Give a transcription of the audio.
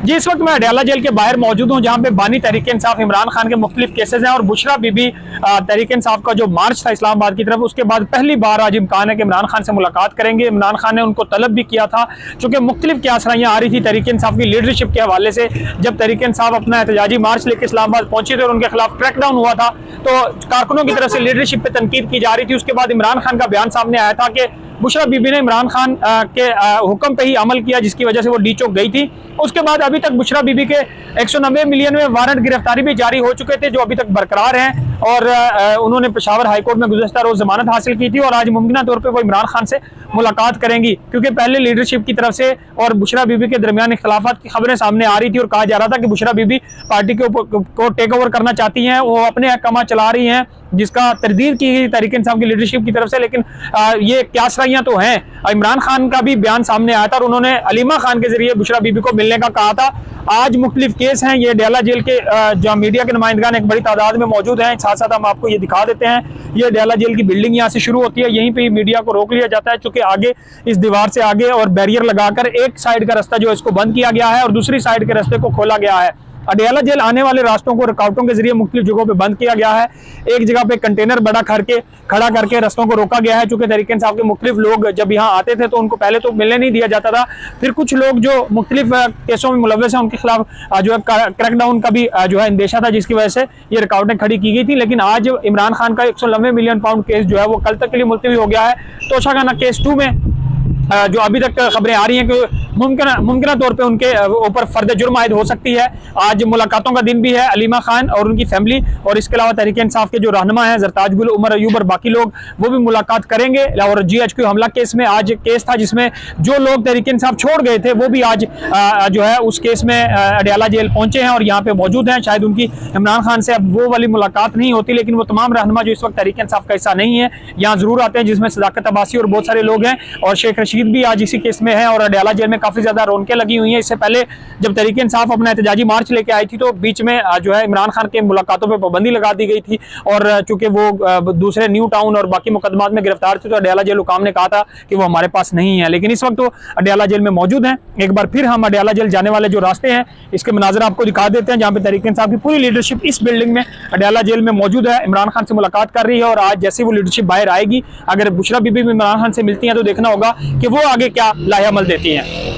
जी, इस वक्त मैं अडयाला जेल के बाहर मौजूद हूँ, जहाँ पे बानी तहरीक इंसाफ इमरान खान के मुख्तलिफ केसेज हैं और बुशरा बीबी तहरीक इंसाफ का जो मार्च था इस्लामाबाद की तरफ, उसके बाद पहली बार आज इम्कान है कि इमरान खान से मुलाकात करेंगे। इमरान खान ने उनको तलब भी किया था, चूंकि मुख्तलिफ क्यासराइयाँ आ रही थी तहरीक इंसाफ की लीडरशिप के हवाले से। जब तहरीक इंसाफ अपना एहतजाजी मार्च लेकर इस्लामाबाद पहुंचे थे और उनके खिलाफ क्रैकडाउन हुआ था, तो कारकुनों की तरफ से लीडरशिप पे तनकीद की जा रही थी। उसके बाद इमरान खान का बयान सामने आया था कि बुशरा बीबी ने इमरान खान के हुक्म पे ही अमल किया, जिसकी वजह से वो डी चौक गई थी। उसके बाद अभी तक बुशरा बीबी के 190 मिलियन में वारंट गिरफ्तारी भी जारी हो चुके थे, जो अभी तक बरकरार हैं। और उन्होंने पेशावर हाईकोर्ट में गुज़श्ता रोज जमानत हासिल की थी और आज मुमकिन तौर पर वो इमरान खान से मुलाकात करेंगी, क्योंकि पहले लीडरशिप की तरफ से और बुशरा बीबी के दरमियान इख्तिलाफात की खबरें सामने आ रही थी और कहा जा रहा था कि बुशरा बीबी पार्टी को टेक ओवर करना चाहती हैं, वो अपने हकामा चला रही हैं, जिसका तरदीद की गई तहरीक इंसाफ की लीडरशिप की तरफ से। लेकिन ये क्यासराइयाँ तो हैं। इमरान खान का भी बयान सामने आया था और उन्होंने अलीमा खान के जरिए बुशरा बीबी को मिलने का कहा था। आज मुख्तलिफ केस हैं, ये अडयाला जेल के जो मीडिया के नुमाइंदगान एक बड़ी तादाद में मौजूद हैं। साथ साथ हम आपको ये दिखा देते हैं, ये अडयाला जेल की बिल्डिंग यहाँ से शुरू होती है, यहीं पे मीडिया को रोक लिया जाता है, चूंकि आगे इस दीवार से आगे और बैरियर लगाकर एक साइड का रास्ता जो है इसको बंद किया गया है और दूसरी साइड के रास्ते को खोला गया है। अडयाला जेल आने वाले रास्तों को रुकावटों के जरिए मुख्तलिफ जगहों पे बंद किया गया है। एक जगह पे कंटेनर खड़ा करके रास्तों को रोका गया है, चूंकि तहरीक इंसाफ के मुख्तलिफ लोग जब यहाँ आते थे तो उनको पहले तो मिलने नहीं दिया जाता था। फिर कुछ लोग जो मुख्तलिफ केसों में मुलव्वस हैं उनके खिलाफ जो है क्रैकडाउन का भी जो है अंदेशा था, जिसकी वजह से ये रुकावटें खड़ी की गई थी। लेकिन आज इमरान खान का 190 मिलियन पाउंड केस जो है वो कल तक के लिए मुलतवी हो गया है। तोशाखाना केस 2 में जो अभी तक खबरें आ रही हैं कि मुमकिन तौर पे उनके ऊपर फर्द जुर्म आयद हो सकती है। आज मुलाकातों का दिन भी है। अलीमा खान और उनकी फैमिली और इसके अलावा तहरीक इंसाफ के जो रहनुमा हैं जरताज गुल, उमर अयूब और बाकी लोग, वो भी मुलाकात करेंगे। और GHQ हमला केस में आज केस था जिसमें जो लोग तहरीक इंसाफ छोड़ गए थे वो भी आज जो है उस केस में अडयाला जेल पहुंचे हैं और यहाँ पे मौजूद हैं। शायद उनकी इमरान खान से अब वो वाली मुलाकात नहीं होती, लेकिन वो तमाम रहनुमा जो इस वक्त तहरीक इंसाफ का हिस्सा नहीं है यहाँ जरूर आते हैं, जिसमें सदाकत अब्बासी और बहुत सारे लोग हैं और शेख रशीद भी आज इसी केस में है। और अडयाला जेल में काफी ज्यादा रौनकें लगी हुई हैं। इससे पहले जब तहरीक इंसाफ अपना एहतजाजी मार्च लेके आई थी तो बीच में जो है इमरान खान के मुलाकातों पर पाबंदी लगा दी गई थी और चूंकि वो दूसरे न्यू टाउन और बाकी मुकदमात में गिरफ्तार थे तो अडयाला जेल हुकाम ने कहा था कि वो हमारे पास नहीं है, लेकिन इस वक्त वो अडयाला जेल में मौजूद हैं। एक बार फिर हम अडयाला जेल जाने वाले जो रास्ते हैं इसके मनाज़र आपको दिखा देते हैं, जहाँ पे तहरीक इंसाफ की पूरी लीडरशिप इस बिल्डिंग में अडयाला जेल में मौजूद है, इमरान खान से मुलाकात कर रही है। और आज जैसे वो लीडरशिप बाहर आएगी, अगर बुशरा बीबी इमरान खान से मिलती हैं तो देखना होगा कि वो आगे क्या लाहेअमल देती हैं।